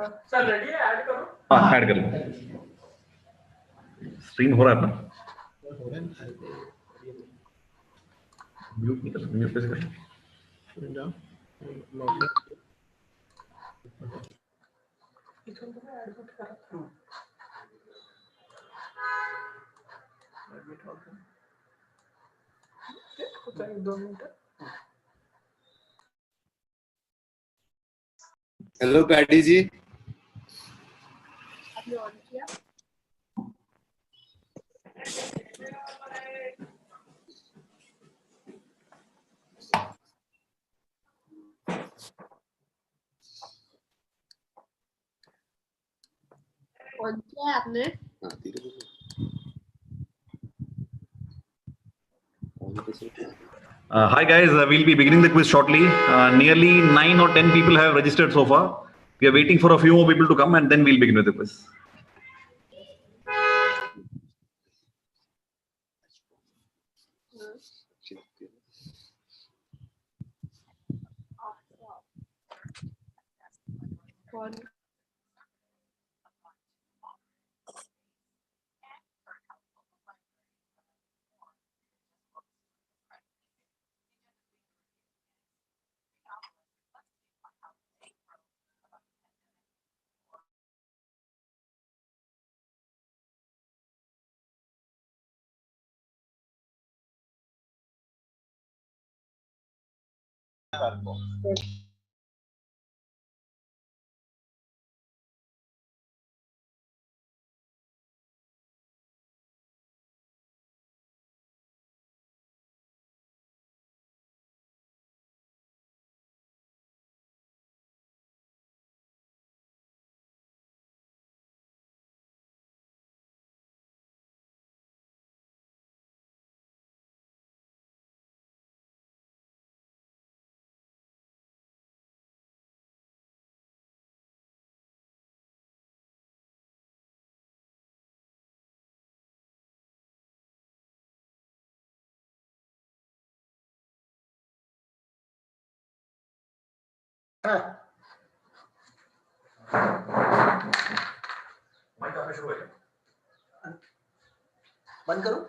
Sir ready है add करो हाँ ऐड कर लो स्ट्रीम हो रहा है अपना म्यूट नहीं कर सकते म्यूट कैसे करें हेलो पैडी जी आपने ऑन किया ऑन किया है आपने Hi guys, we'll be beginning the quiz shortly. Nearly 9 or 10 people have registered so far. We are waiting for a few more people to come and then we'll begin with the quiz. कौन बंद करूं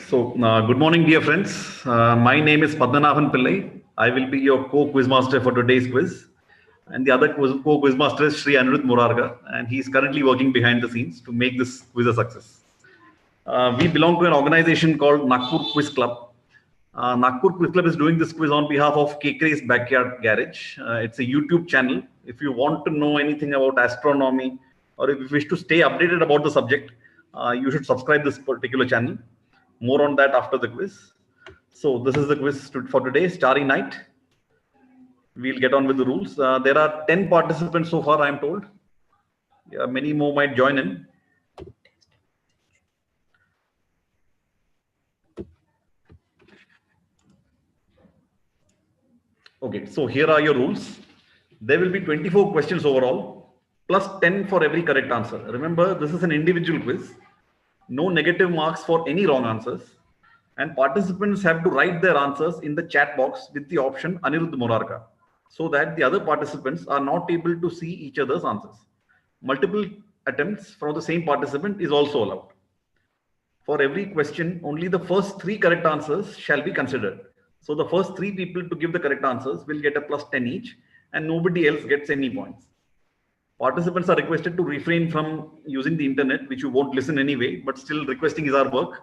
So, good morning, dear friends. My name is Padmanabhan Pillai. I will be your co-quizmaster for today's quiz. And the other co-quizmaster is Sri Anirudh Murarka, and he is currently working behind the scenes to make this quiz a success. We belong to an organization called Nagpur Quiz Club. Nagpur Quiz Club is doing this quiz on behalf of KK's Backyard Garage. It's a YouTube channel. If you want to know anything about astronomy or if you wish to stay updated about the subject, you should subscribe this particular channel. More on that after the quiz. So this is the quiz for today, Starry Night. We'll get on with the rules. There are 10 participants so far, I'm told. Yeah, many more might join in. Okay, so here are your rules. There will be 24 questions overall, plus 10 for every correct answer. Remember, this is an individual quiz. No negative marks for any wrong answers. And participants have to write their answers in the chat box with the option Anirudh Murarka, so that the other participants are not able to see each other's answers. Multiple attempts from the same participant is also allowed. For every question, only the first 3 correct answers shall be considered. So the first 3 people to give the correct answers will get a plus 10 each, and nobody else gets any points. Participants are requested to refrain from using the internet, which you won't listen anyway, but still requesting is our work.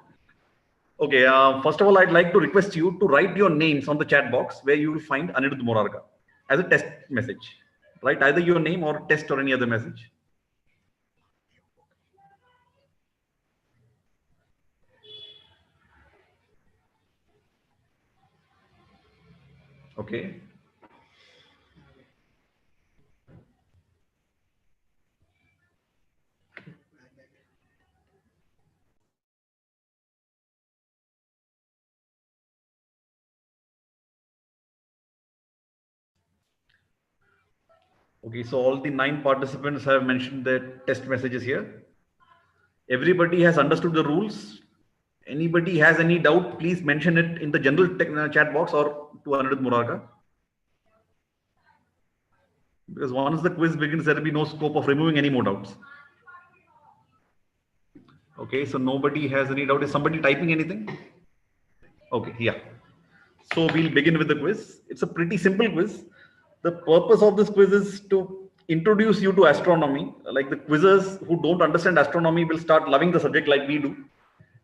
Okay, first of all, I'd like to request you to write your names on the chat box where you will find Anirudh Morarka as a test message. Write either your name or test or any other message. Okay. Okay, so all the 9 participants have mentioned their test messages here. Everybody has understood the rules. Anybody has any doubt, please mention it in the general chat box or to Anirudh Murarka. Because once the quiz begins, there will be no scope of removing any more doubts. Okay, so nobody has any doubt. Is somebody typing anything? Okay, yeah. So we'll begin with the quiz. It's a pretty simple quiz. The purpose of this quiz is to introduce you to astronomy. Like the quizzers who don't understand astronomy will start loving the subject like we do.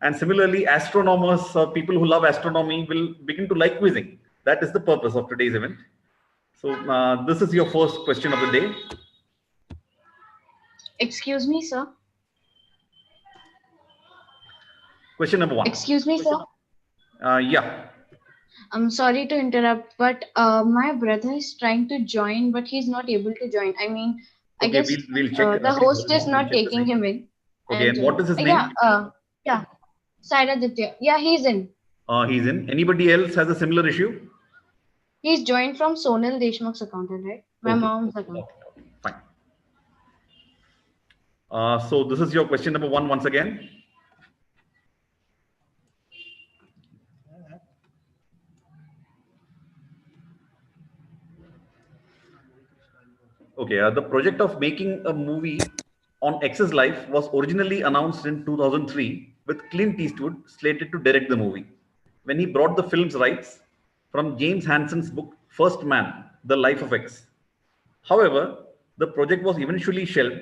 And similarly, astronomers, people who love astronomy will begin to like quizzing. That is the purpose of today's event. So this is your first question of the day. Excuse me, sir. Question number 1. Excuse me, sir. Yeah. I'm sorry to interrupt, but my brother is trying to join, but he's not able to join. I mean, I Okay, guess we'll check. the host is We'll not check the taking name. him in. Okay, and what is his name? Yeah. Sairaditya. Yeah, he's in. He's in. Anybody else has a similar issue? He's joined from Sonal Deshmukh's account, right? My mom's account. Fine. So this is your question number 1 once again. Okay, the project of making a movie on X's life was originally announced in 2003 with Clint Eastwood slated to direct the movie. When he brought the film's rights from James Hanson's book First Man, The Life of X. However, the project was eventually shelved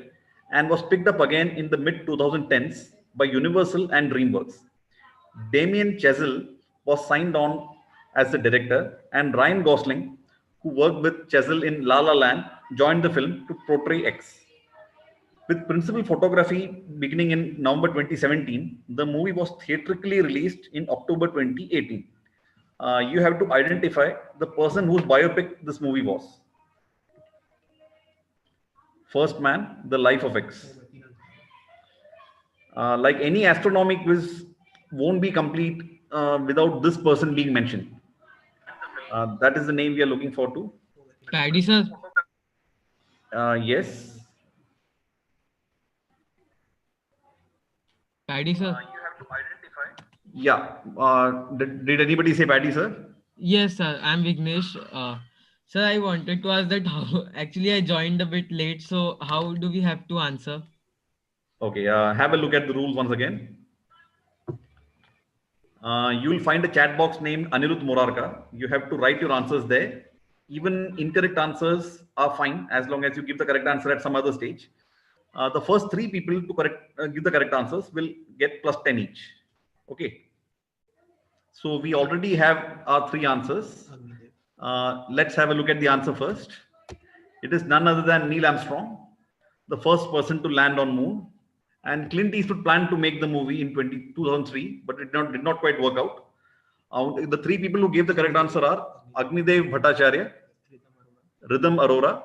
and was picked up again in the mid 2010s by Universal and DreamWorks. Damien Chazelle was signed on as the director, and Ryan Gosling, who worked with Chazelle in La La Land, joined the film to portray X. With principal photography beginning in November 2017, the movie was theatrically released in October 2018. You have to identify the person whose biopic this movie was. First Man, The Life of X. Like any astronomy quiz won't be complete without this person being mentioned. That is the name we are looking for to. Paddy sir. Yes. Paddy sir. You have to identify. Yeah. Did anybody say Paddy sir? Yes sir, I'm Vignesh. Sir, I wanted to ask that how actually I joined a bit late, so how do we have to answer? Okay, have a look at the rules once again. You will find a chat box named Anirudh Morarka. You have to write your answers there. Even incorrect answers are fine as long as you give the correct answer at some other stage. The first three people to give the correct answers will get plus 10 each. Okay. So we already have our three answers. Let's have a look at the answer first. It is none other than Neil Armstrong, the first person to land on moon. And Clint Eastwood planned to make the movie in 2003, but it did not quite work out. The three people who gave the correct answer are Agnidev Bhattacharya, Rhythm Arora,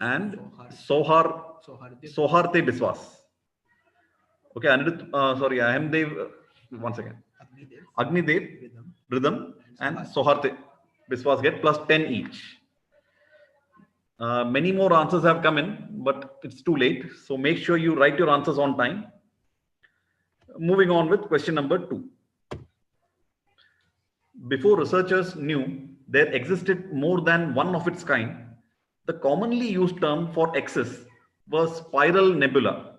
and Soharte Biswas. Okay, sorry, Ahemdev, once again. Agnidev, Rhythm, and Soharte Biswas get plus 10 each. Many more answers have come in, but it's too late. So make sure you write your answers on time. Moving on with question number 2. Before researchers knew there existed more than one of its kind, the commonly used term for X's was spiral nebula.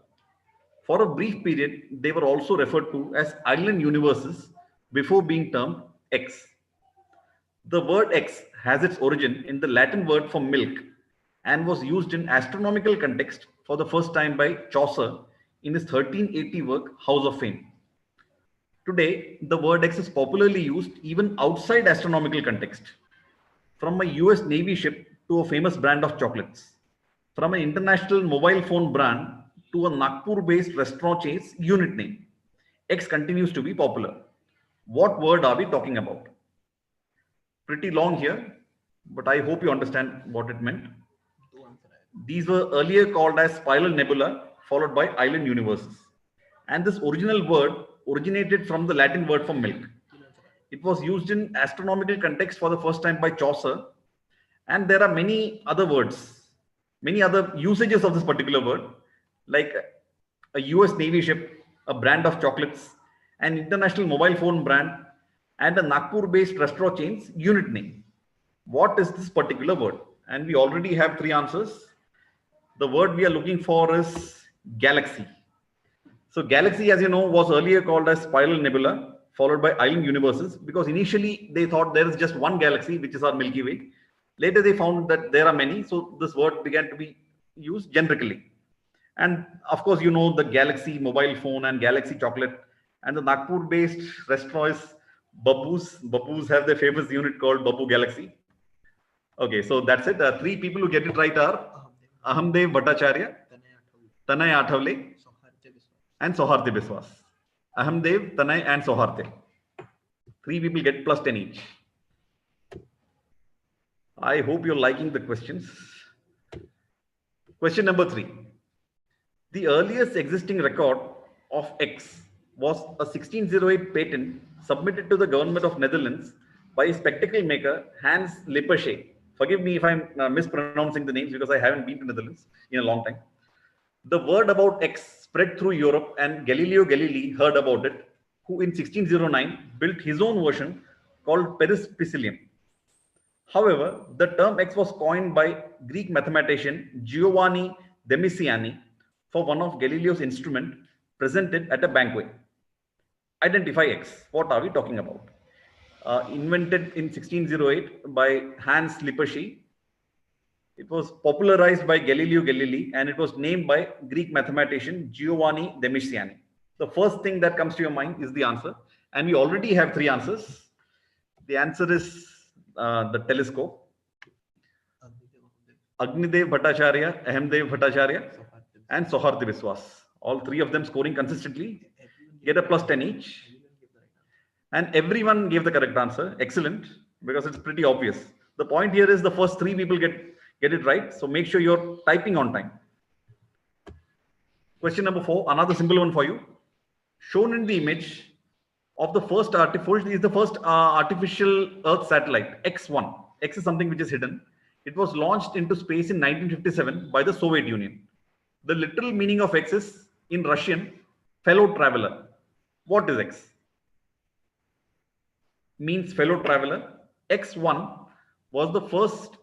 For a brief period, they were also referred to as island universes before being termed X. The word X has its origin in the Latin word for milk and was used in astronomical context for the first time by Chaucer in his 1380 work House of Fame. Today, the word X is popularly used even outside astronomical context. From a US Navy ship to a famous brand of chocolates. From an international mobile phone brand to a Nagpur-based restaurant chain's unit name. X continues to be popular. What word are we talking about? Pretty long here, but I hope you understand what it meant. These were earlier called as spiral nebula, followed by island universes. And this original word originated from the Latin word for milk. It was used in astronomical context for the first time by Chaucer. And there are many other words, many other usages of this particular word, like a US Navy ship, a brand of chocolates, an international mobile phone brand, and a Nagpur-based restaurant chain's unit name. What is this particular word? And we already have three answers. The word we are looking for is galaxy. So galaxy, as you know, was earlier called as spiral nebula, followed by island universes, because initially they thought there is just one galaxy, which is our Milky Way. Later they found that there are many, so this word began to be used generically. And of course, you know the Galaxy mobile phone and Galaxy chocolate, and the Nagpur-based restaurant is Babu's. Babu's have their famous unit called Babu Galaxy. Okay, so that's it. Three people who get it right are Ahamdev Bhattacharya, Tanay Athavle, and Soharte Biswas. Ahamdev, Tanay, and Soharte. Three people get plus 10 each. I hope you're liking the questions. Question number 3. The earliest existing record of X was a 1608 patent submitted to the government of Netherlands by a spectacle maker Hans Lippershey. Forgive me if I'm mispronouncing the names because I haven't been to Netherlands in a long time. The word about X spread through Europe and Galileo Galilei heard about it, who in 1609 built his own version called Perispicillium. However, the term X was coined by Greek mathematician Giovanni de Messiani for one of Galileo's instruments presented at a banquet. Identify X. What are we talking about? Invented in 1608 by Hans Lippershey. It was popularized by Galileo Galilei and it was named by Greek mathematician Giovanni de Messiani. The first thing that comes to your mind is the answer. And we already have three answers. The answer is the telescope. Agnidev Bhattacharya, Ahemdev Bhattacharya, and Soharte Biswas. All three of them scoring consistently, get a plus 10 each. And everyone gave the correct answer. Excellent, because it's pretty obvious. The point here is the first three people get it right. So make sure you're typing on time. Question number 4, another simple one for you. Shown in the image of the first artificial Earth satellite, X1. X is something which is hidden. It was launched into space in 1957 by the Soviet Union. The literal meaning of X is, in Russian, fellow traveler. What is X? Means fellow traveler. X1 was the first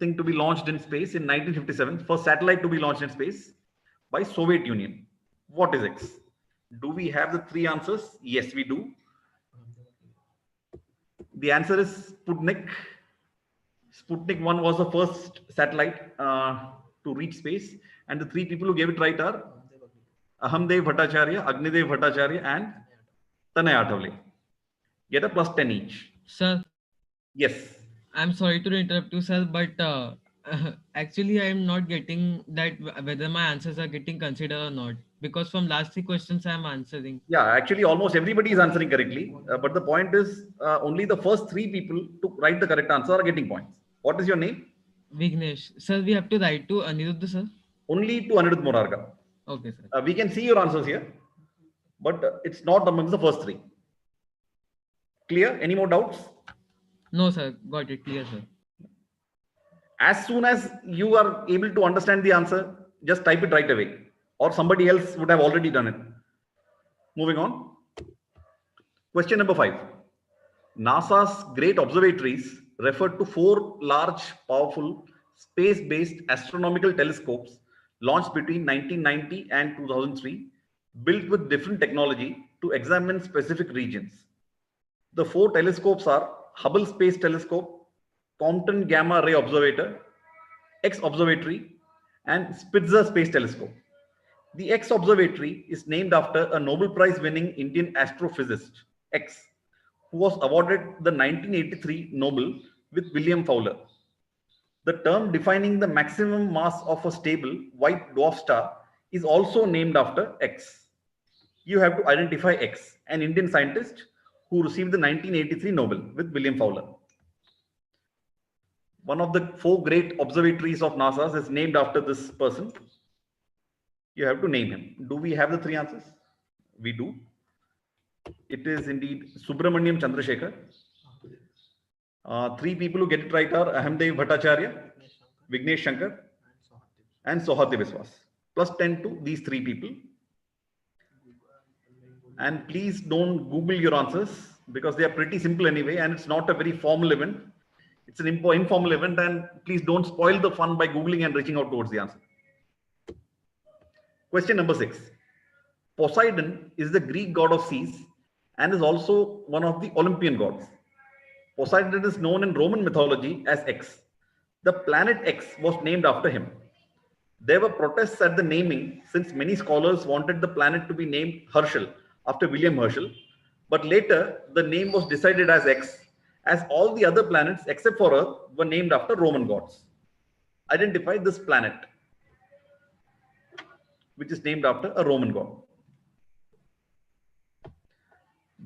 thing to be launched in space in 1957, first satellite to be launched in space by Soviet Union. What is X? Do we have the three answers? Yes, we do. The answer is Sputnik. Sputnik 1 was the first satellite to reach space, and the three people who gave it right are Ahamdev Bhattacharya, Agnidev Bhattacharya, and Tanay Athavale. Get a plus 10 each. Sir, Yes. I'm sorry to interrupt you, sir, but actually I'm not getting that whether my answers are getting considered or not, because from last 3 questions I'm answering. Yeah, actually, almost everybody is answering correctly. But the point is, only the first three people to write the correct answer are getting points. What is your name? Vignesh. Sir, we have to write to Aniruddha, sir. Only to Anirudh Morarka. Okay, sir. We can see your answers here, but it's not amongst the first three. Clear? Any more doubts? No, sir. Got it. Clear, sir. As soon as you are able to understand the answer, just type it right away, or somebody else would have already done it. Moving on. Question number 5. NASA's great observatories refer to 4 large, powerful, space-based astronomical telescopes launched between 1990 and 2003, built with different technology to examine specific regions. The 4 telescopes are Hubble Space Telescope, Compton Gamma Ray Observator, X Observatory, and Spitzer Space Telescope. The X Observatory is named after a Nobel Prize winning Indian astrophysicist, X, who was awarded the 1983 Nobel with William Fowler. The term defining the maximum mass of a stable white dwarf star is also named after X. You have to identify X, an Indian scientist who received the 1983 Nobel with William Fowler. One of the 4 great observatories of NASA is named after this person. You have to name him. Do we have the 3 answers? We do. It is indeed Subramaniam Chandrasekhar. 3 people who get it right are Ahamdev Bhattacharya, Vignesh Shankar, and Sohati Biswas. Plus 10 to these 3 people. And please don't Google your answers, because they are pretty simple anyway, and it's not a very formal event. It's an informal event, and please don't spoil the fun by Googling and reaching out towards the answer. Question number 6. Poseidon is the Greek god of seas and is also one of the Olympian gods. Poseidon is known in Roman mythology as X. The planet X was named after him. There were protests at the naming, since many scholars wanted the planet to be named Herschel after William Herschel, but later the name was decided as X, as all the other planets except for Earth were named after Roman gods. Identify this planet, which is named after a Roman god.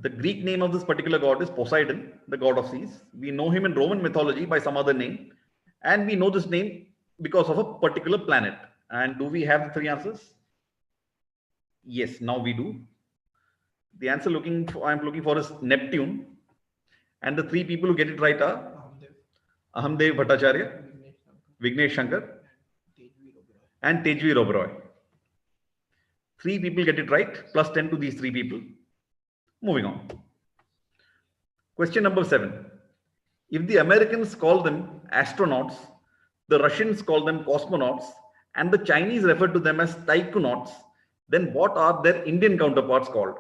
The Greek name of this particular god is Poseidon, the god of seas. We know him in Roman mythology by some other name, and we know this name because of a particular planet. And do we have the 3 answers? Yes, now we do. The answer I'm looking for is Neptune, and the 3 people who get it right are Ahamdev Bhattacharya, Vignesh Shankar, and Tejveer Oberoi. 3 people get it right, plus 10 to these 3 people. Moving on. Question number 7. If the Americans call them astronauts, the Russians call them cosmonauts, and the Chinese refer to them as taikonauts, then what are their Indian counterparts called?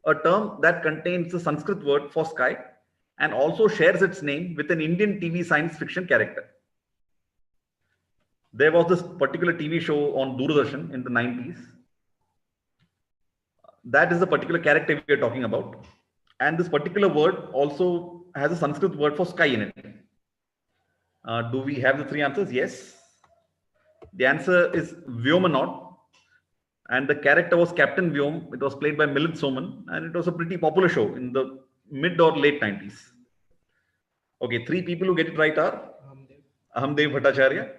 A term that contains the Sanskrit word for sky and also shares its name with an Indian TV science fiction character. There was this particular TV show on Doordarshan in the 90s. That is the particular character we are talking about. And this particular word also has a Sanskrit word for sky in it. Do we have the 3 answers? Yes. The answer is Vyomanaut. And the character was Captain Vyom. It was played by Milind Soman. And it was a pretty popular show in the mid or late 90s. Okay, 3 people who get it right are Ahamdev Bhattacharya,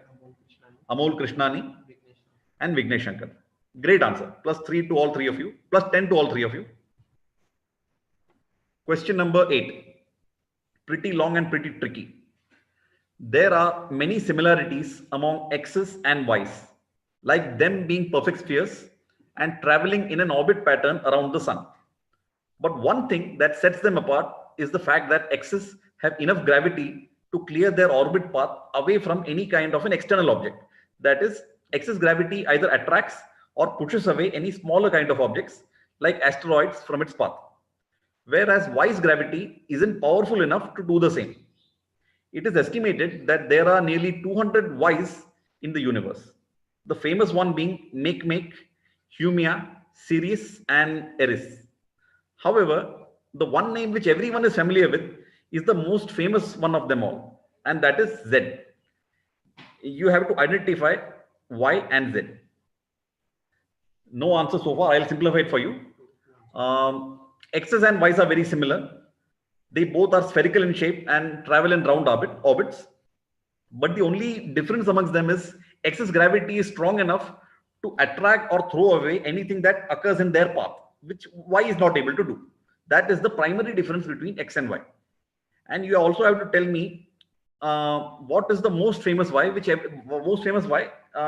Amol Krishnani, and Vignesh Shankar. Great answer. Plus 3 to all 3 of you. Plus 10 to all 3 of you. Question number 8. Pretty long and pretty tricky. There are many similarities among X's and Y's, like them being perfect spheres and traveling in an orbit pattern around the sun. But one thing that sets them apart is the fact that X's have enough gravity to clear their orbit path away from any kind of an external object. That is, excess gravity either attracts or pushes away any smaller kind of objects like asteroids from its path. Whereas Y's gravity isn't powerful enough to do the same. It is estimated that there are nearly 200 Ys in the universe. The famous one being Makemake, Haumea, Sirius, and Eris. However, the one name which everyone is familiar with is the most famous one of them all, and that is Z. You have to identify Y and Z. No answer so far. I'll simplify it for you. X's and Y's are very similar. They both are spherical in shape and travel in round orbits. But the only difference amongst them is X's gravity is strong enough to attract or throw away anything that occurs in their path, which Y is not able to do. That is the primary difference between X and Y. And you also have to tell me what is the most famous Y,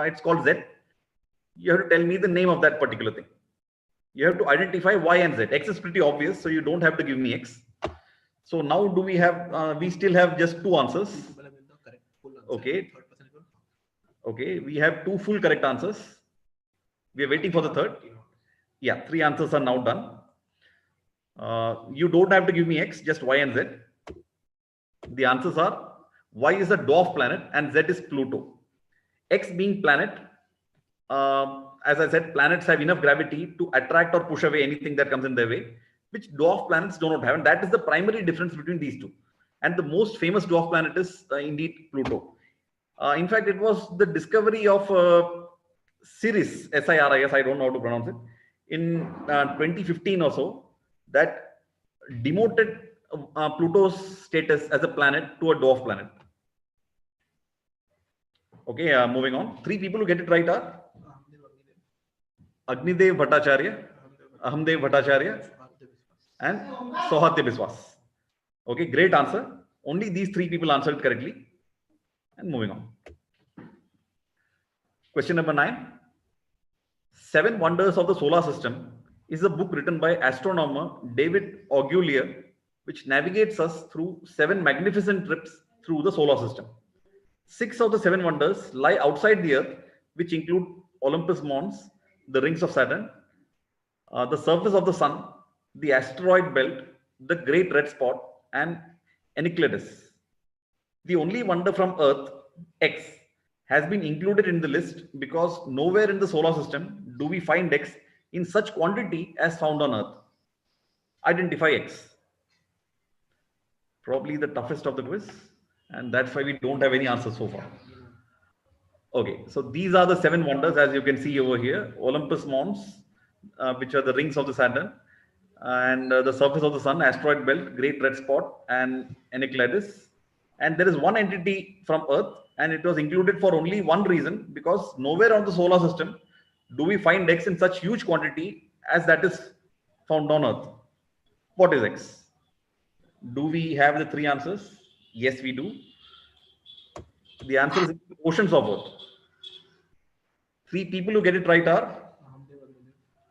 it's called Z. You have to tell me the name of that particular thing. You have to identify Y and Z. X is pretty obvious, so you don't have to give me X. So now do we have, we still have just two answers. Okay. Okay, we have two full correct answers. We are waiting for the third. Yeah, three answers are now done. You don't have to give me X, just Y and Z. The answers are Y is a dwarf planet and Z is Pluto. X being planet, as I said, planets have enough gravity to attract or push away anything that comes in their way, which dwarf planets do not have. And that is the primary difference between these two. And the most famous dwarf planet is indeed Pluto. In fact, it was the discovery of Sirius, S-I-R-I-S, I don't know how to pronounce it, in 2015 or so, that demoted Pluto's status as a planet to a dwarf planet. Okay, moving on. Three people who get it right are Agnidev Bhattacharya, Ahamdev Bhattacharya, and Sohatya Biswas. Okay, great answer. Only these three people answered correctly. And moving on. Question number 9. 7 Wonders of the Solar System is a book written by astronomer David Augulier, which navigates us through 7 magnificent trips through the solar system. 6 of the 7 wonders lie outside the Earth, which include Olympus Mons, the rings of Saturn, the surface of the Sun, the asteroid belt, the Great Red Spot, and Enceladus. The only wonder from Earth, X, has been included in the list because nowhere in the solar system do we find X in such quantity as found on Earth. Identify X. Probably the toughest of the quiz, and that's why we don't have any answers so far. Okay, so these are the 7 wonders, as you can see over here. Olympus Mons, which are the rings of the Saturn, and the surface of the Sun, asteroid belt, Great Red Spot, and Enceladus. And there is one entity from Earth, and it was included for only one reason, because nowhere on the solar system do we find X in such huge quantity as that is found on Earth. What is X? Do we have the 3 answers? Yes, we do. The answer is oceans of Earth. 3 people who get it right are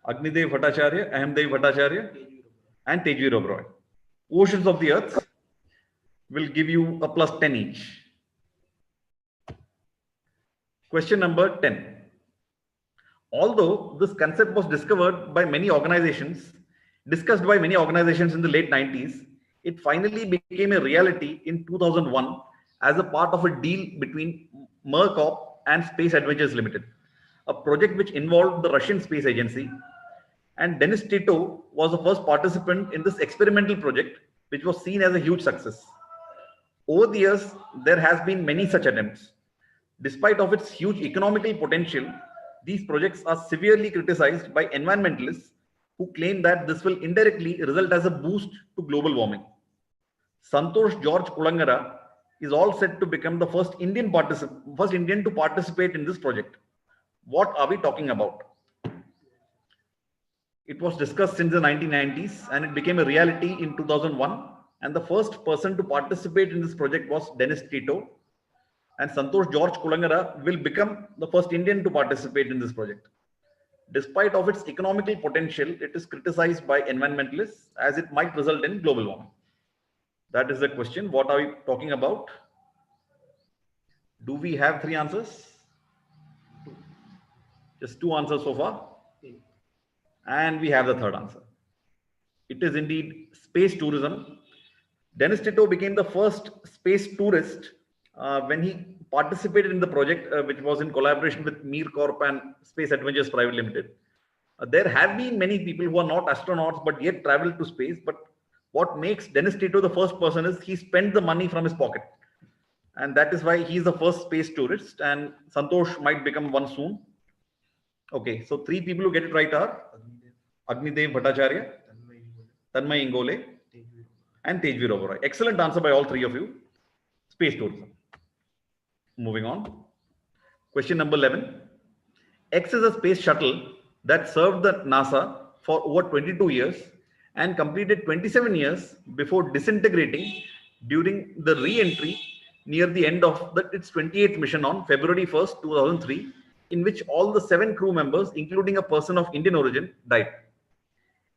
Agnidev Bhattacharya, Ahamdev Bhattacharya, and Tejveer Oberoi. Oceans of the Earth will give you a plus 10 each. Question number 10. Although this concept was discovered by many organizations, discussed by many organizations in the late 90s, it finally became a reality in 2001 as a part of a deal between Mercorp and Space Adventures Limited, a project which involved the Russian Space Agency. And Denis Tito was the first participant in this experimental project, which was seen as a huge success. Over the years, there has been many such attempts. Despite of its huge economical potential, these projects are severely criticized by environmentalists who claim that this will indirectly result as a boost to global warming. Santosh George Kulangara is all set to become the first Indian to participate in this project. What are we talking about? It was discussed since the 1990s and it became a reality in 2001. And the first person to participate in this project was Denis Tito. And Santosh George Kulangara will become the first Indian to participate in this project. Despite of its economical potential, it is criticized by environmentalists as it might result in global warming. That is the question. What are we talking about? Do we have three answers? Just two answers so far. And we have the third answer. It is indeed space tourism. Dennis Tito became the first space tourist when he participated in the project, which was in collaboration with Mir Corp and Space Adventures Private Limited. There have been many people who are not astronauts but yet traveled to space. But what makes Dennis Tito the first person is he spent the money from his pocket. And that is why he's the first space tourist. And Santosh might become one soon. Okay, so three people who get it right are Agnidev Bhattacharya, Tanmay Ingole, and Tejveer Oberoi. Excellent answer by all three of you. Space tourism. Moving on. Question number 11. X is a space shuttle that served the NASA for over 22 years and completed 27 years before disintegrating during the re-entry near the end of its 28th mission on February 1st, 2003, in which all the 7 crew members, including a person of Indian origin, died.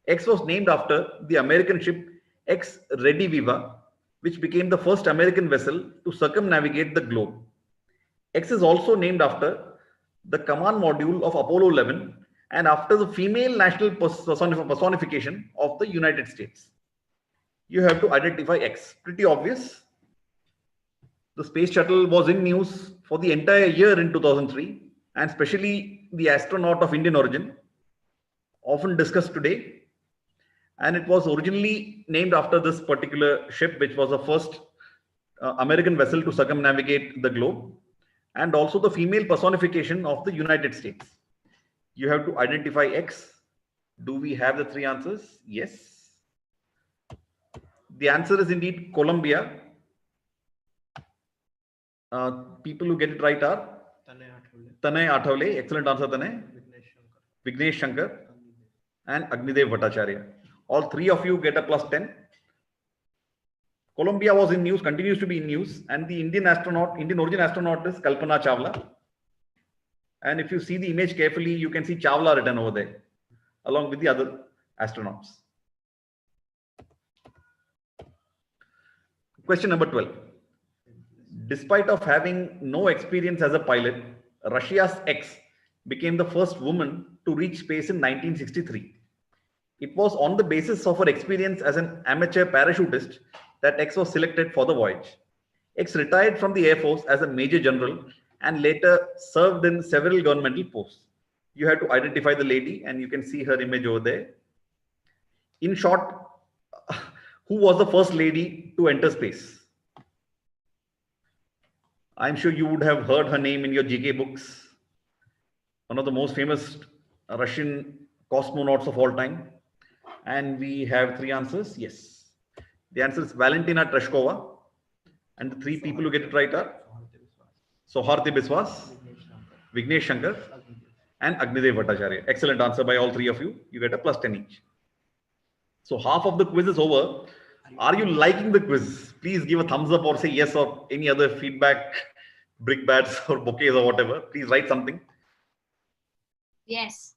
X was named after the American ship X Rediviva, which became the first American vessel to circumnavigate the globe. X is also named after the command module of Apollo 11 and after the female national personification of the United States. You have to identify X. Pretty obvious. The space shuttle was in news for the entire year in 2003, and especially the astronaut of Indian origin, often discussed today. And it was originally named after this particular ship, which was the first American vessel to circumnavigate the globe, and also the female personification of the United States. You have to identify X. Do we have the three answers? Yes. The answer is indeed Columbia. People who get it right are Tanay Athavale. Excellent answer, Tanay. Vignesh Shankar and Agnidev Bhattacharya. All three of you get a plus 10. Columbia was in news, continues to be in news, and the Indian origin astronaut is Kalpana Chawla. And if you see the image carefully, you can see Chawla written over there, along with the other astronauts. Question number 12. Despite of having no experience as a pilot, Russia's X became the first woman to reach space in 1963. It was on the basis of her experience as an amateur parachutist that X was selected for the voyage. X retired from the Air Force as a Major General and later served in several governmental posts. You have to identify the lady, and you can see her image over there. In short, who was the first lady to enter space? I'm sure you would have heard her name in your GK books. One of the most famous Russian cosmonauts of all time. And we have three answers. Yes. The answer is Valentina Tereshkova. And the three people who get it right are Soharti Biswas, Vignesh Shankar, and Agnidev Bhattacharya. Excellent answer by all three of you. You get a plus 10 each. So half of the quiz is over. Are you liking the quiz? Please give a thumbs up or say yes, or any other feedback, brick bats or bouquets or whatever. Please write something. Yes.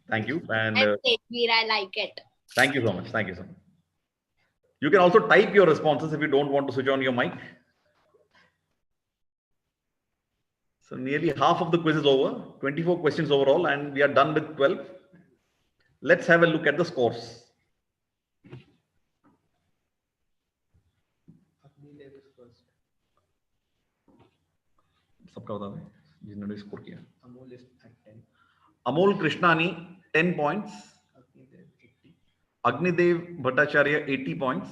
Thank you. And Tejveer, I like it. thank you so much. Thank you so much. You can also type your responses if you don't want to switch on your mic. So nearly half of the quiz is over. 24 questions overall, and we are done with 12. Let's have a look at the scores. सबका बता दें जिन्होंने score किया. Amol Krishnani 10 points. Agnidev Bhattacharya 80 points.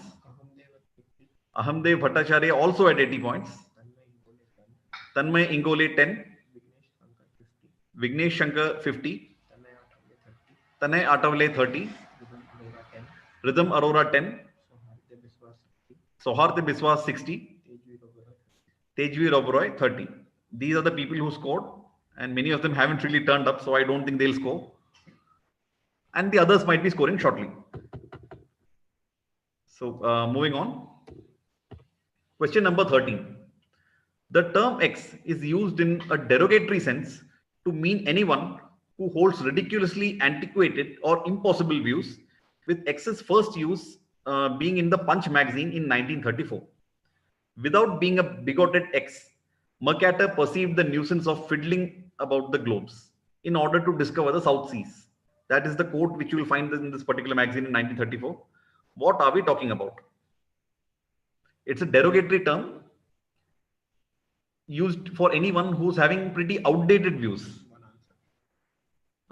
Ahamdev Bhattacharya also at 80 points. Tanmay Ingole 10. Vignesh Shankar 50. Tanay Atavale 30. Rhythm Arora 10. Soharti Biswas 60. Tejveer Oberoi 30. These are the people who scored, and many of them haven't really turned up, so I don't think they'll score. And the others might be scoring shortly. So moving on. Question number 13. The term X is used in a derogatory sense to mean anyone who holds ridiculously antiquated or impossible views, with X's first use being in the Punch magazine in 1934. Without being a bigoted X, Mercator perceived the nuisance of fiddling about the globes in order to discover the South Seas. That is the quote which you will find in this particular magazine in 1934. What are we talking about? It's a derogatory term used for anyone who's having pretty outdated views.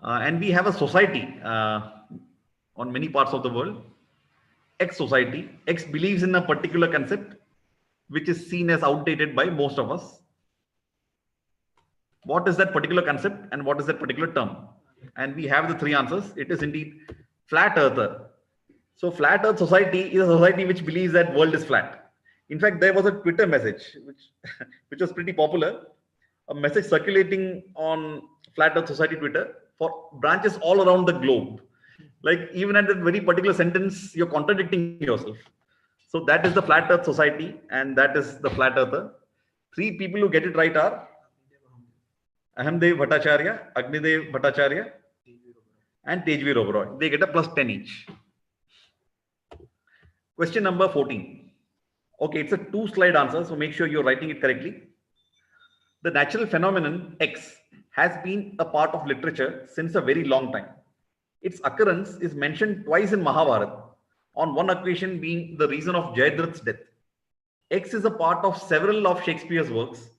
And we have a society on many parts of the world. X society. X believes in a particular concept which is seen as outdated by most of us. What is that particular concept and what is that particular term? And we have the three answers. It is indeed flat earther. So flat earth society is a society which believes that world is flat. In fact, there was a Twitter message which was pretty popular, a message circulating on flat earth society Twitter for branches all around the globe. Like even at that very particular sentence, you're contradicting yourself. So that is the flat earth society and that is the flat earther. Three people who get it right are Ahamdev Bhattacharya, Agnidev Bhattacharya, and Tejveer Oberoi. They get a plus 10 each. Question number 14. Okay, it's a 2-slide answer, so make sure you're writing it correctly. The natural phenomenon X has been a part of literature since a very long time. Its occurrence is mentioned twice in Mahabharata, on one occasion being the reason of Jayadratha's death. X is a part of several of Shakespeare's works.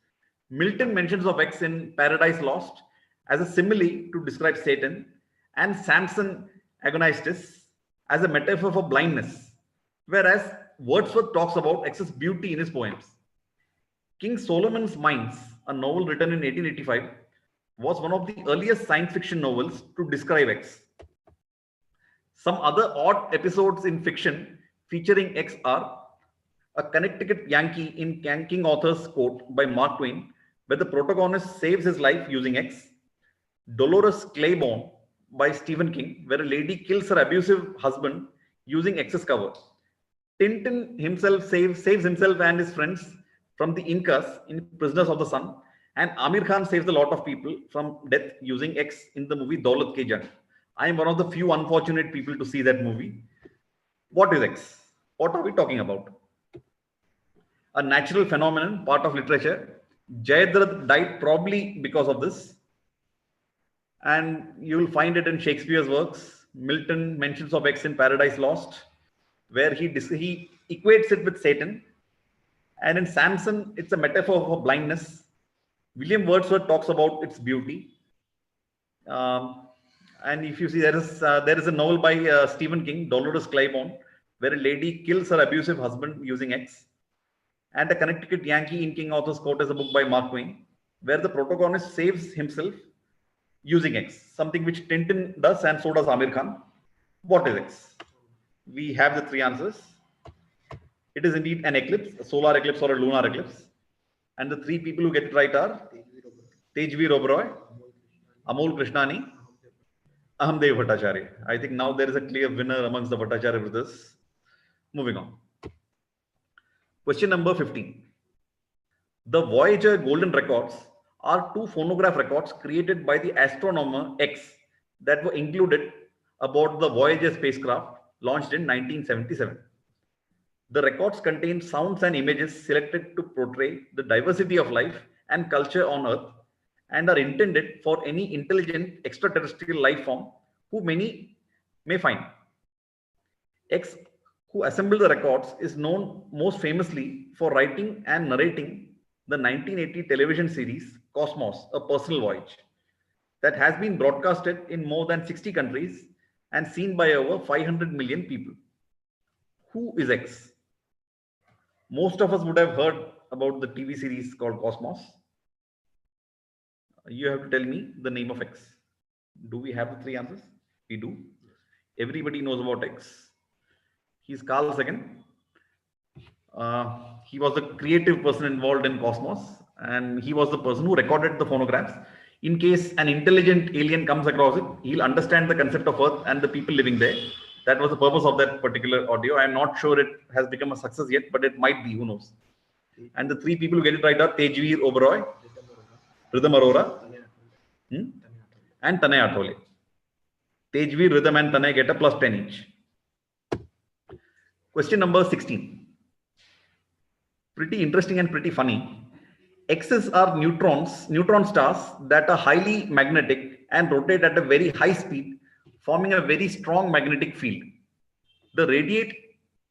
Milton mentions of X in Paradise Lost as a simile to describe Satan, and Samson Agonistes as a metaphor for blindness, whereas Wordsworth talks about X's beauty in his poems. King Solomon's Mines, a novel written in 1885, was one of the earliest science fiction novels to describe X. Some other odd episodes in fiction featuring X are a Connecticut Yankee in King Arthur's Court by Mark Twain, where the protagonist saves his life using X. Dolores Claiborne by Stephen King, where a lady kills her abusive husband using X's cover. Tintin himself saves himself and his friends from the Incas in Prisoners of the Sun, and Amir Khan saves a lot of people from death using X in the movie Daulat Ke Jang. I am one of the few unfortunate people to see that movie. What is X? What are we talking about? A natural phenomenon, part of literature. Jayadratha died probably because of this. And you will find it in Shakespeare's works. Milton mentions of X in Paradise Lost, where he equates it with Satan. And in Samson, it's a metaphor for blindness. William Wordsworth talks about its beauty. And if you see, there is a novel by Stephen King, Dolores Claiborne, where a lady kills her abusive husband using X. And The Connecticut Yankee in King Arthur's Court is a book by Mark Twain, where the protagonist saves himself using X, something which Tintin does and so does Amir Khan. What is X? We have the three answers. It is indeed an eclipse, a solar eclipse or a lunar eclipse. And the three people who get it right are Tejveer Oberoi, Amol Krishnani, Ahamdev Bhattacharya. I think now there is a clear winner amongst the Bhattacharya brothers. Moving on. Question number 15. The Voyager Golden Records are two phonograph records created by the astronomer X that were included aboard the Voyager spacecraft launched in 1977. The records contain sounds and images selected to portray the diversity of life and culture on Earth and are intended for any intelligent extraterrestrial life form who many may find. X, who assembled the records, is known most famously for writing and narrating the 1980 television series Cosmos, A Personal Voyage, that has been broadcasted in more than 60 countries and seen by over 500 million people. Who is X? Most of us would have heard about the TV series called Cosmos. You have to tell me the name of X. Do we have the three answers? We do. Everybody knows about X. He's Carl Sagan. He was the creative person involved in Cosmos, and he was the person who recorded the phonographs. In case an intelligent alien comes across it, he'll understand the concept of Earth and the people living there. That was the purpose of that particular audio. I'm not sure it has become a success yet, but it might be, who knows. And the three people who get it right are Tejveer Oberoi, Rhythm Arora, and Tanay Athole. Tejveer, Rhythm and Tanay get a plus 10 each. Question number 16. Pretty interesting and pretty funny. X's are neutron stars that are highly magnetic and rotate at a very high speed, forming a very strong magnetic field. They radiate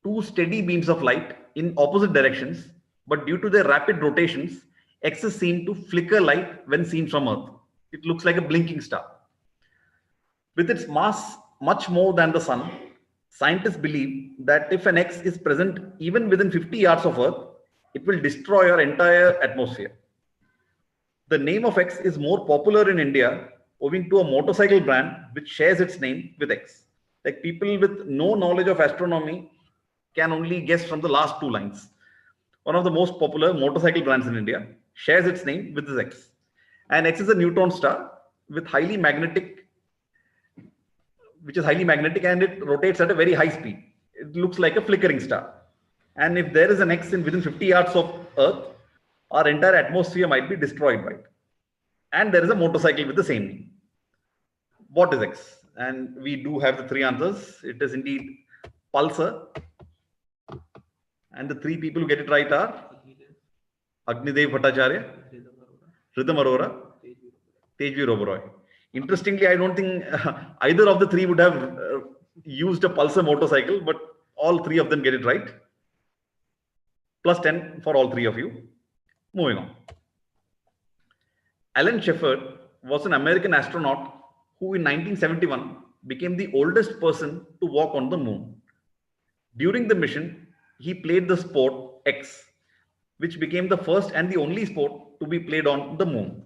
two steady beams of light in opposite directions, but due to their rapid rotations, X's seem to flicker light when seen from Earth. It looks like a blinking star. With its mass much more than the Sun, scientists believe that if an X is present even within 50 yards of Earth, it will destroy our entire atmosphere. The name of X is more popular in India owing to a motorcycle brand which shares its name with X. Like people with no knowledge of astronomy can only guess from the last two lines. One of the most popular motorcycle brands in India shares its name with this X. And X is a neutron star with highly magnetic, which is highly magnetic, and it rotates at a very high speed. It looks like a flickering star. And if there is an X in within 50 yards of Earth, our entire atmosphere might be destroyed by it. And there is a motorcycle with the same name. What is X? And we do have the three answers. It is indeed pulsar. And the three people who get it right are Agnidev Bhattacharya, Rhythm Arora, Tejveer Oberoi. Interestingly, I don't think either of the three would have used a pulsar motorcycle, but all three of them get it right. Plus 10 for all three of you. Moving on. Alan Shepard was an American astronaut who in 1971 became the oldest person to walk on the moon. During the mission, he played the sport X, which became the first and the only sport to be played on the moon.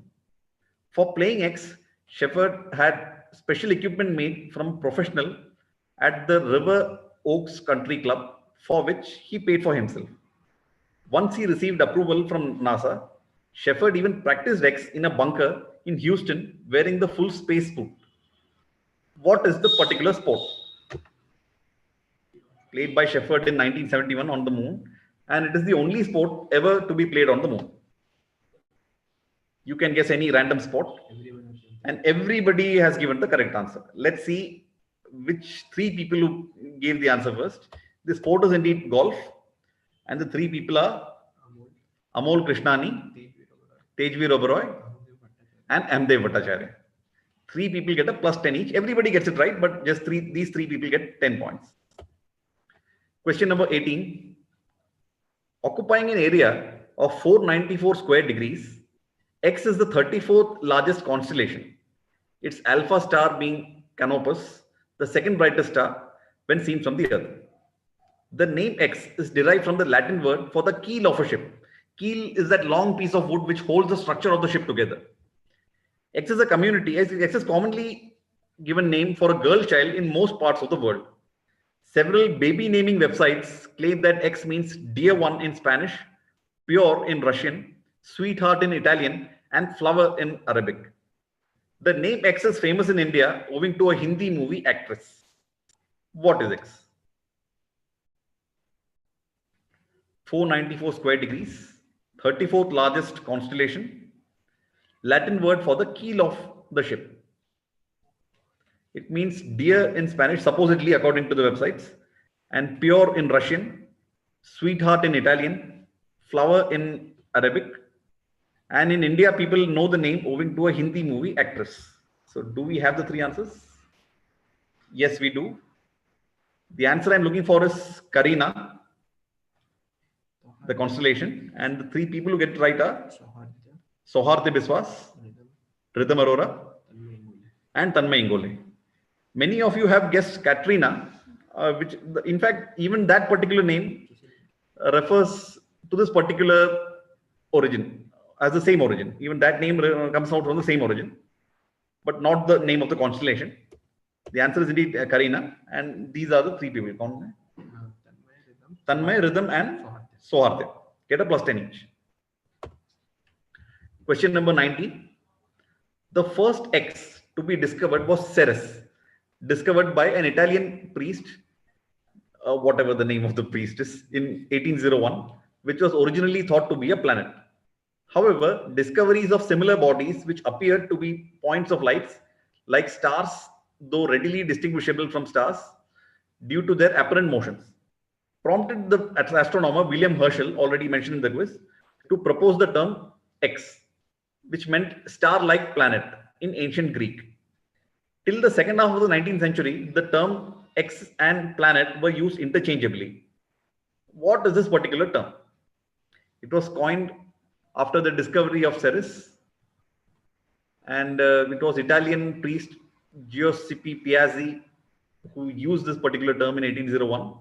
For playing X, Shepard had special equipment made from professional at the River Oaks Country Club, for which he paid for himself. Once he received approval from NASA, Shepard even practiced X in a bunker in Houston wearing the full space suit. What is the particular sport? Played by Shepard in 1971 on the moon, and it is the only sport ever to be played on the moon. You can guess any random sport, and everybody has given the correct answer. Let's see which three people who gave the answer first. The sport is indeed golf, and the three people are Amol Krishnani, Tejveer Oberoi, and Amdev Bhattacharya. Three people get a plus 10 each. Everybody gets it right, but just these three people get 10 points. Question number 18. Occupying an area of 494 square degrees, X is the 34th largest constellation. Its alpha star being Canopus, the second brightest star when seen from the Earth. The name X is derived from the Latin word for the keel of a ship. Keel is that long piece of wood which holds the structure of the ship together. X is a community. X is commonly given name for a girl child in most parts of the world. Several baby naming websites claim that X means dear one in Spanish, pure in Russian, sweetheart in Italian, and flower in Arabic. The name X is famous in India owing to a Hindi movie actress. What is X? 494 square degrees, 34th largest constellation, Latin word for the keel of the ship. It means dear in Spanish, supposedly according to the websites, and pure in Russian, sweetheart in Italian, flower in Arabic. And in India, people know the name owing to a Hindi movie actress. So do we have the three answers? Yes, we do. The answer I'm looking for is Karina, the constellation. And the three people who get it right are Soharthi Biswas, Rhythm Arora, and Tanmay Ingole. Many of you have guessed Katrina, which in fact, even that particular name refers to this particular origin, as the same origin. Even that name comes out from the same origin, but not the name of the constellation. The answer is indeed Karina, and these are the three people. Tanmay, Rhythm, and Soharthi. Get a plus 10 each. Question number 19. The first X to be discovered was Ceres, discovered by an Italian priest, whatever the name of the priest is, in 1801, which was originally thought to be a planet. However, discoveries of similar bodies which appeared to be points of lights, like stars, though readily distinguishable from stars, due to their apparent motions, prompted the astronomer William Herschel, already mentioned in the quiz, to propose the term X, which meant star-like planet in ancient Greek. Till the second half of the 19th century, the term X and planet were used interchangeably. What is this particular term? It was coined after the discovery of Ceres, and it was Italian priest Giuseppe Piazzi who used this particular term in 1801,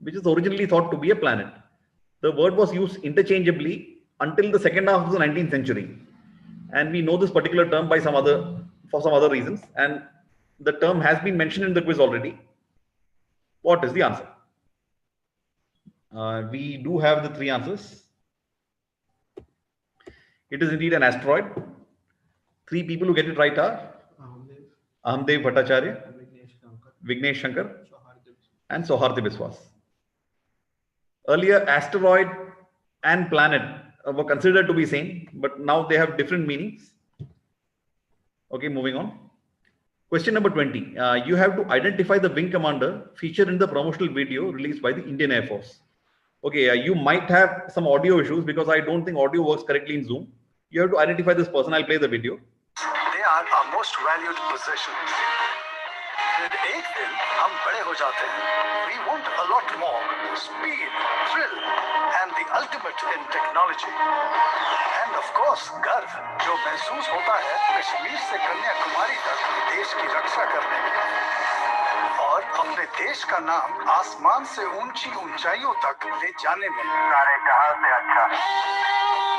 which is originally thought to be a planet. The word was used interchangeably until the second half of the 19th century, and we know this particular term by for some other reasons, and the term has been mentioned in the quiz already. What is the answer? We do have the three answers. It is indeed an asteroid. Three people who get it right are Ahamdev Bhattacharya, Vignesh Shankar, and Sohardi Biswas. Earlier, asteroid and planet were considered to be same, but now they have different meanings. Okay, moving on. Question number 20. You have to identify the wing commander featured in the promotional video released by the Indian Air Force. Okay, you might have some audio issues because I don't think audio works correctly in Zoom. You have to identify this person. I'll play the video. They are our most valued possessions. फिर एक दिन हम बड़े हो जाते हैं. We want a lot more speed, thrill, and the ultimate in technology. And of course, गर्व जो महसूस होता है कश्मीर से कन्याकुमारी तक देश की रक्षा करने में और अपने देश का नाम आसमान से ऊंची ऊंचाइयों तक ले जाने में. सारे जहां से अच्छा.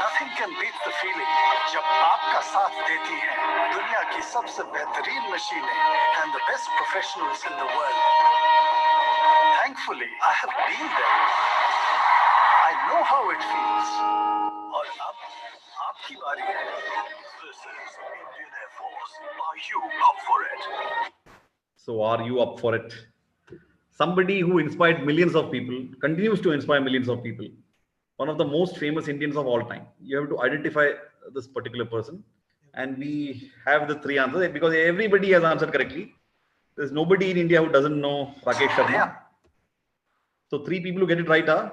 Nothing can beat the feeling जब आपका साथ देती हैं दुनिया की सबसे बेहतरीन मशीनें and the best professionals in the world. Thankfully, I have been there. I know how it feels. और अब आपकी बारी है. This is Indian Air Force. Are you up for it? So are you up for it? Somebody who inspired millions of people, continues to inspire millions of people. One of the most famous Indians of all time. You have to identify this particular person. And we have the three answers because everybody has answered correctly. There's nobody in India who doesn't know Rakesh Sharma. So three people who get it right are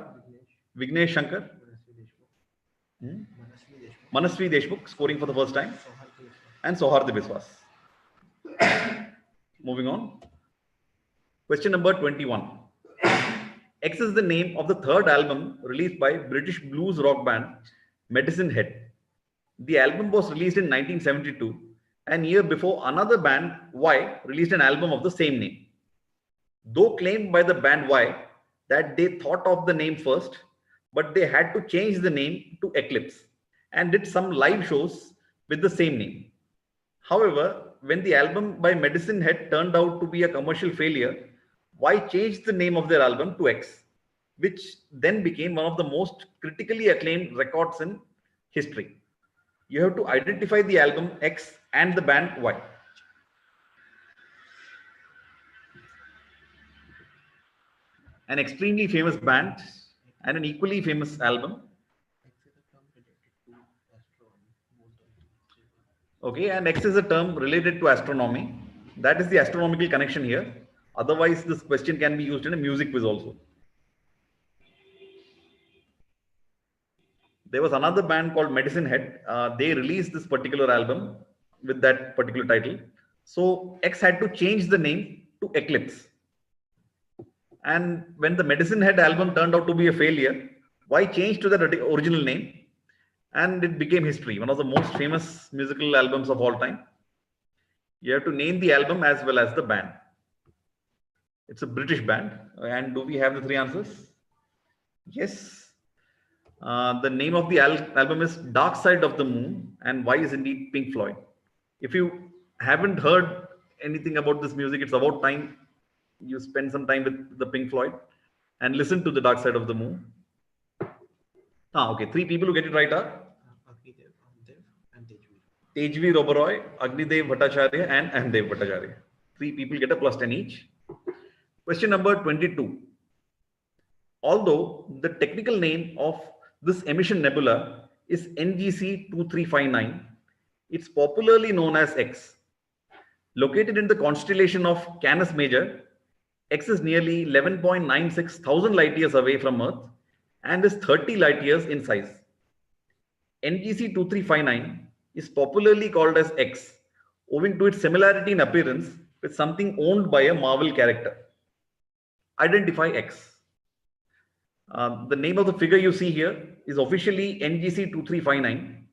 Vignesh Shankar, Manasvi Deshmukh, scoring for the first time, and Sohardi Biswas. Moving on. Question number 21. X is the name of the third album released by British blues rock band Medicine Head. The album was released in 1972, and year before another band, Y, released an album of the same name. Though claimed by the band Y that they thought of the name first, but they had to change the name to Eclipse and did some live shows with the same name. However, when the album by Medicine Head turned out to be a commercial failure, Y changed the name of their album to X, which then became one of the most critically acclaimed records in history. You have to identify the album X and the band Y. An extremely famous band and an equally famous album. Okay, and X is a term related to astronomy. That is the astronomical connection here. Otherwise, this question can be used in a music quiz also. There was another band called Medicine Head. They released this particular album with that particular title. So X had to change the name to Eclipse. And when the Medicine Head album turned out to be a failure, Y changed to the original name and it became history. One of the most famous musical albums of all time. You have to name the album as well as the band. It's a British band. And do we have the three answers? Yes. The name of the album is Dark Side of the Moon, and Y is indeed Pink Floyd. If you haven't heard anything about this music, it's about time you spend some time with the Pink Floyd and listen to the Dark Side of the Moon. Okay, three people who get it right are Tejveer Oberoi, Agnidev Bhattacharya, and Ahamdev Bhattacharya. Three people get a +10 each. Question number 22. Although the technical name of this emission nebula is NGC 2359, it's popularly known as X. Located in the constellation of Canis Major, X is nearly 11.96 thousand light years away from Earth and is 30 light years in size. NGC 2359 is popularly called as X, owing to its similarity in appearance with something owned by a Marvel character? Identify X. The name of the figure you see here is officially NGC 2359,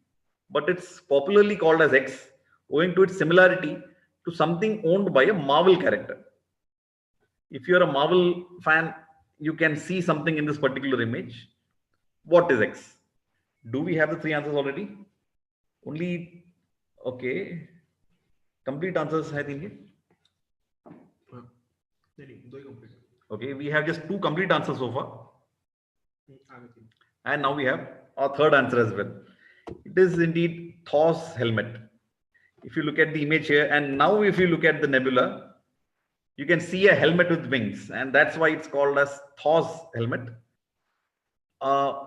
but it's popularly called as X, owing to its similarity to something owned by a Marvel character. If you're a Marvel fan, you can see something in this particular image. What is X? Do we have the three answers already? Only, okay. Complete answers, I think. Okay, we have just two complete answers so far. And now we have our third answer as well. It is indeed Thor's helmet. If you look at the image here, and now if you look at the nebula, you can see a helmet with wings, and that's why it's called as Thor's helmet.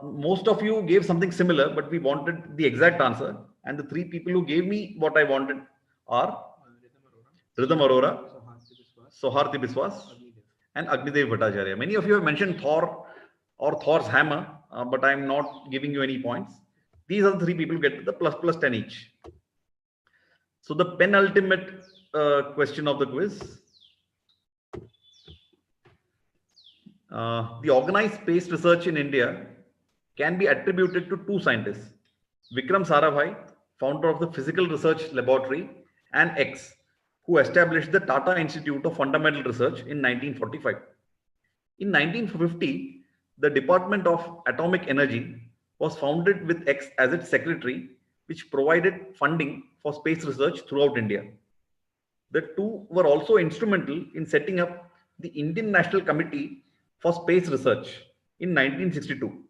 Most of you gave something similar, but we wanted the exact answer. And the three people who gave me what I wanted are Rhythm Arora, Soharti Biswas, and Agnidev Bhattacharya. Many of you have mentioned Thor or Thor's hammer, but I'm not giving you any points. These are the three people who get the plus 10 each. So the penultimate question of the quiz. The organized space research in India can be attributed to two scientists, Vikram Sarabhai, founder of the Physical Research Laboratory, and X, who established the Tata Institute of Fundamental Research in 1945. In 1950, the Department of Atomic Energy was founded with X as its secretary, which provided funding for space research throughout India. The two were also instrumental in setting up the Indian National Committee for Space Research in 1962.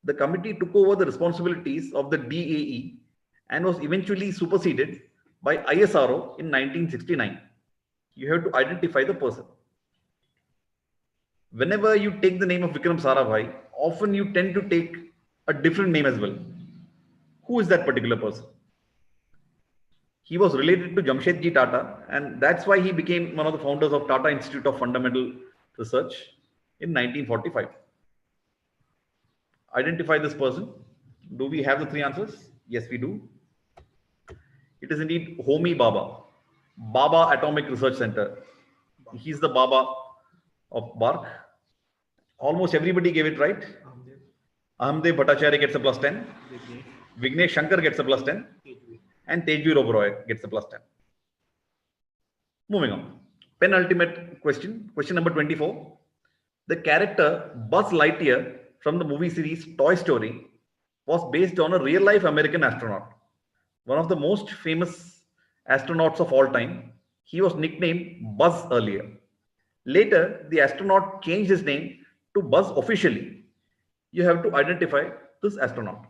The committee took over the responsibilities of the DAE and was eventually superseded by ISRO in 1969. You have to identify the person. Whenever you take the name of Vikram Sarabhai, often you tend to take a different name as well. Who is that particular person? He was related to Jamshedji Tata, and that's why he became one of the founders of Tata Institute of Fundamental Research in 1945. Identify this person. Do we have the three answers? Yes, we do. It is indeed Homi Bhabha, Bhabha Atomic Research Center. He's the Baba of BARC. Almost everybody gave it right. Ahamdev Bhattacharya gets a plus 10. Vignesh Shankar gets a plus 10. And Tejveer Oberoi gets a plus 10. Moving on. Penultimate question. Question number 24. The character Buzz Lightyear from the movie series Toy Story was based on a real-life American astronaut. One of the most famous astronauts of all time. He was nicknamed Buzz earlier. Later, the astronaut changed his name to Buzz officially. You have to identify this astronaut.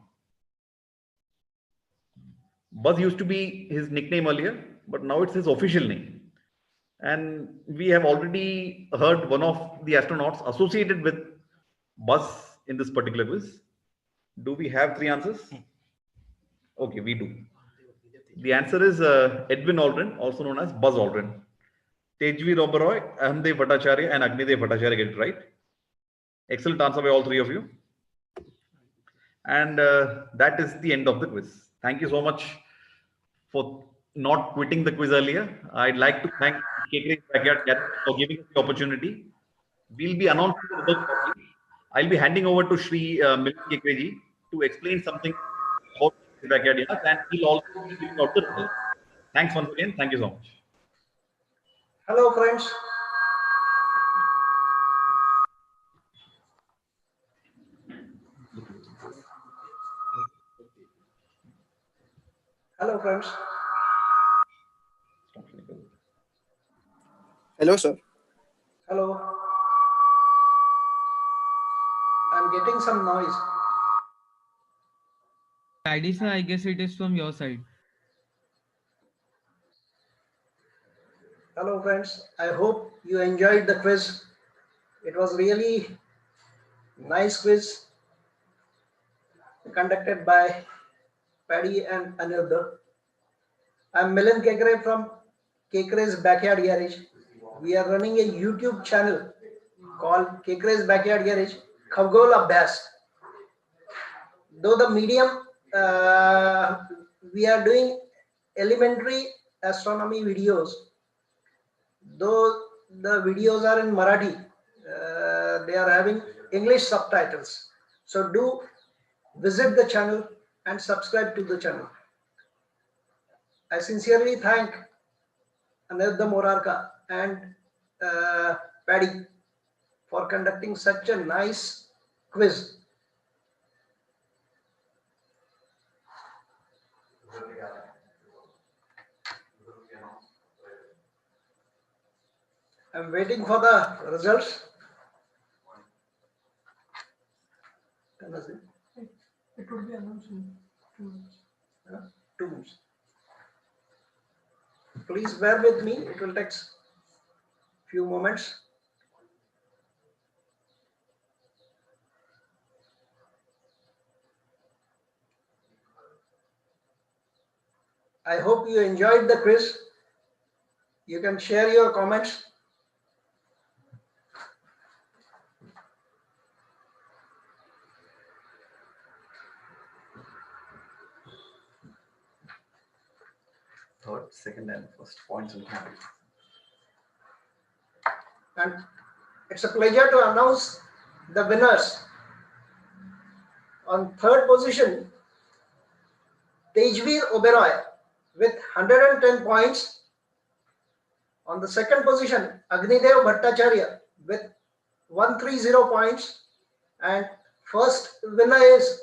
Buzz used to be his nickname earlier, but now it's his official name. And we have already heard one of the astronauts associated with Buzz in this particular quiz. Do we have three answers? Okay, we do. The answer is Edwin Aldrin, also known as Buzz Aldrin. Tejveer Oberoi, Ahamdev Bhattacharya, and Agnidev Bhattacharya get it right. Excellent answer by all three of you. And that is the end of the quiz. Thank you so much for not quitting the quiz earlier. I'd like to thank Kekre's Backyard Garage for giving us the opportunity. We'll be announcing the results shortly. I'll be handing over to Shri Milind Kekreji to explain something about Kekre's Backyard Garage, and he'll also be giving out the results. Thanks once again. Thank you so much. Hello, friends. Hello, friends. Hello, sir. Hello. I'm getting some noise. Paddy sir, I guess it is from your side. Hello, friends. I hope you enjoyed the quiz. It was really nice quiz conducted by Paddy and Aniruddha. I'm Milind Kekre from Kekre's Backyard Garage. We are running a YouTube channel called Kekre's Backyard Garage, Khavgol Abhyas. Though the medium we are doing elementary astronomy videos. Though the videos are in Marathi, they are having English subtitles. So do visit the channel and subscribe to the channel. I sincerely thank Aniruddha Morarka and Paddy for conducting such a nice quiz. I'm waiting for the results. It would be announced in 2 minutes. 2 minutes. Please bear with me. It will take few moments. I hope you enjoyed the quiz. You can share your comments. Third, second, and first points in hand. And it's a pleasure to announce the winners. On third position, Tejveer Oberoi with 110 points. On the second position, Agnidev Bhattacharya with 130 points. And first winner is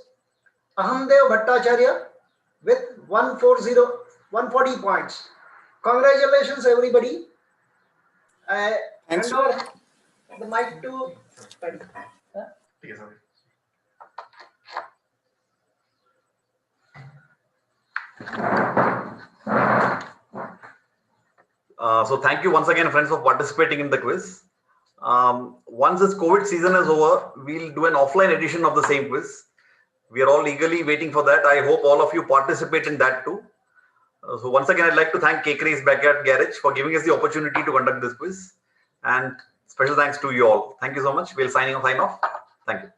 Ahamdev Bhattacharya with 140 points. Congratulations, everybody. I Thanks. hand over the mic to Paddy. Yes, sir. So thank you once again, friends, for participating in the quiz. Once this COVID season is over, we'll do an offline edition of the same quiz. We are all eagerly waiting for that. I hope all of you participate in that too. So once again, I'd like to thank Cakery's Backyard Garage for giving us the opportunity to conduct this quiz. And special thanks to you all. Thank you so much. We'll sign off. Thank you.